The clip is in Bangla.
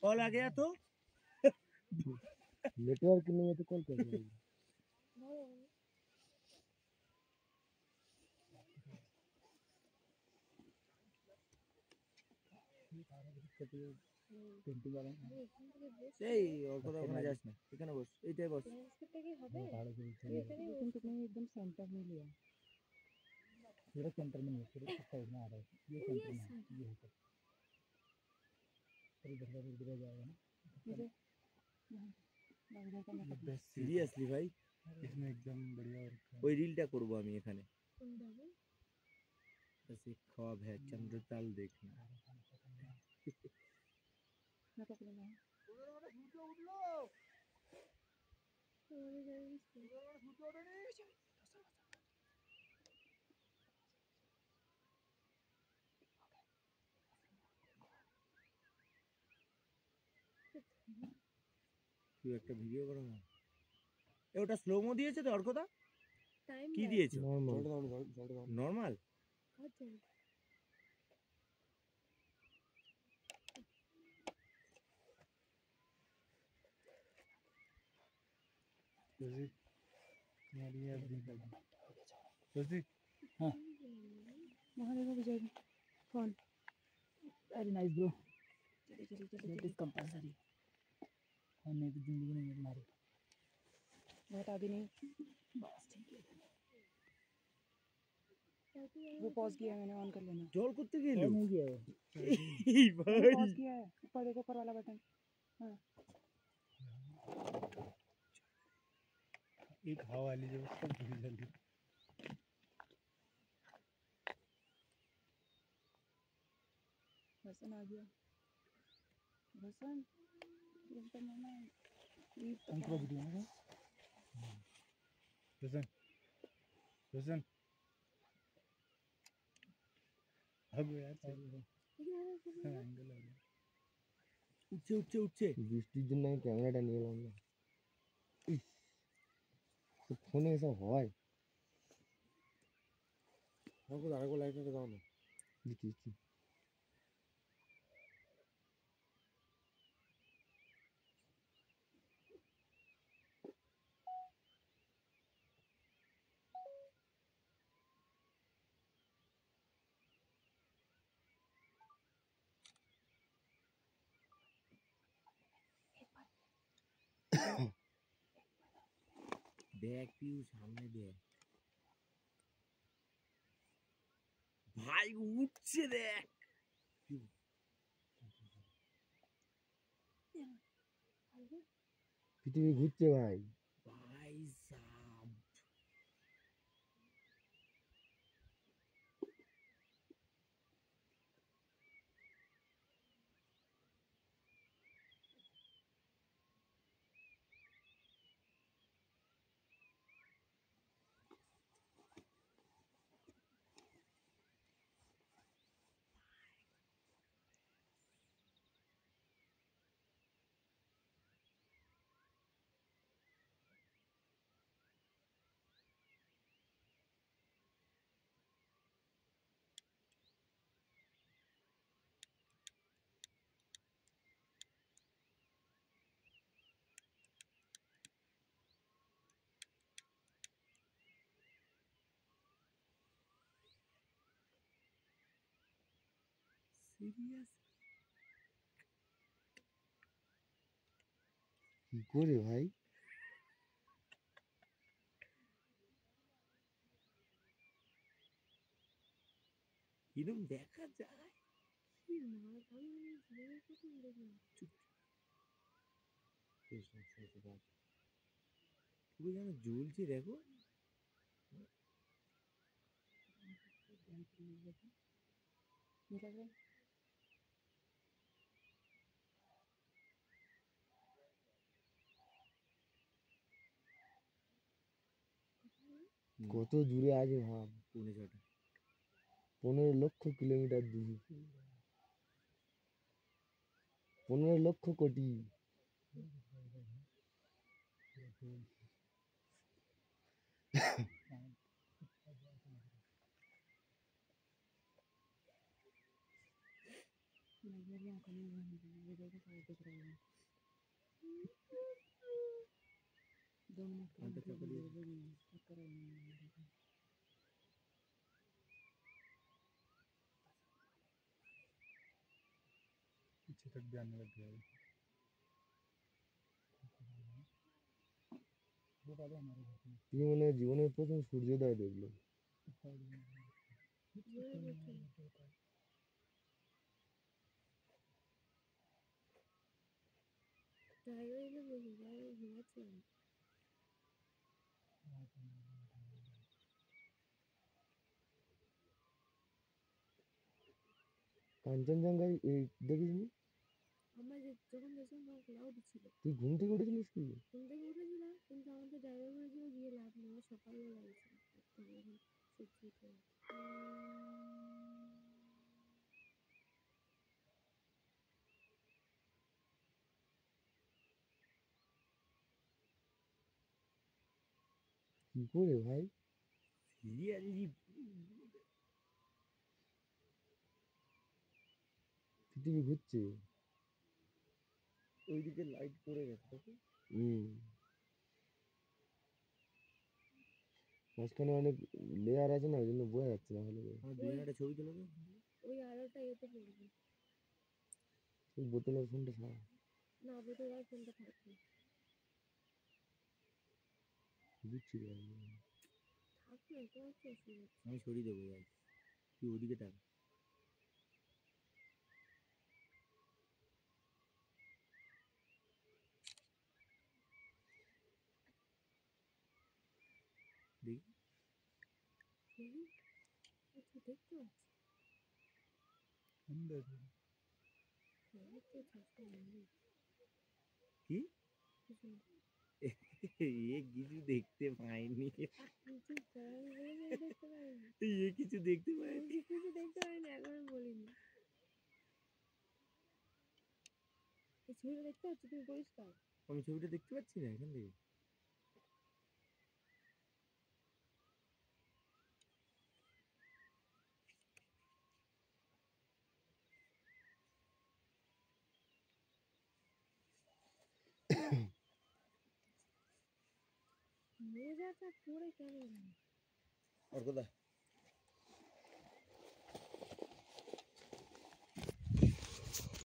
कॉल आ गया तो नेटवर्क नहीं है तो कॉल कर जाएगी। সেই ওর কথা ওখানে যাস না, এখানে বস, এইটাই বস। लेकिन तुमने एकदम सेंटर में लिया। पूरा सेंटर में नहीं, पूरे साइड में आ रहा है। ये सेंटर में है, ये है। फिर इधर जाएगा ना। সিরিয়াসলি ভাই इसमें एकदम बढ़िया वर्क है। ওই রিলটা করব আমি এখানে। ऐसे ख्वाब है चंद्रताल देखना। ना पकड़ना है। তুই একটা ভিডিও করো না, ওটা স্লোমো দিয়েছে তো? আর কথা কি দিয়েছে? নরমাল। हाँ वहाँ देखो विजय फोन। Very nice bro. चलिए इट इज कंपल्सरी। हाँ नहीं तो जिंदगी नहीं मिल रही। बहुत आगे नहीं, बस ठीक है। वो पॉज किया है मैंने, ऑन कर लेना। জল করতে গেল नहीं किया है এই ভাই पॉज किया है। ऊपर देखो, ऊपर वाला बटन। हाँ एक हवा वाली जो उसको भूल जल्दी। बसन आ गया। बसन तो मामा ये तो वीडियो है। बसन बसन अब यार एंगल आ गया। উঠছে উঠছে উঠছে। বৃষ্টির জন্য আমি ক্যামেরাটা নিয়ে এলাম না। তো ফোনে এসব হয়। আরেকবার লাইটটা দাও না। দিচ্ছি। দেখ পিউ সামনে দেখ ভাই, উঠছে দেখ। পৃথিবী ঘুরছে ভাই। ভাই সাব সিরিয়াস কি করে ভাই? এরকম দেখা যায়? পুরো যেন জ্বলছে দেখো। কত দূরে আছে ভাব। 6:45। 15 লক্ষ কিলোমিটার দূরে। 15 লক্ষ কোটি। पीछे तक भी आने लग गया है। জীবনে জীবনের প্রথম সূর্যোদয় দেখলো। কাঞ্চনজঙ্ঘায় দেখিসনি? তুই ঘুম থেকে উঠেছিলিস কি? কি করে ভাই? পৃথিবী ঘুরছে। ওইদিকে লাইট পড়ে গেছে। মাঝখানে অনেক লেয়ার আছে না, ওই জন্য বোঝা যাচ্ছে না ভালো করে। একটা ছবি তুলে দে। ওই বোতলের ফোনটা ছাড়া। বুঝছি রে আমি। আমি সরিয়ে দেবো ভাই, তুই ওদিকে থাক। দেখি কি এ কিছু দেখতে পাইনি, এ কিছু দেখতে পাইনি। আমি ছবিটা দেখতে পাচ্ছি না এখান থেকে। আর কোথা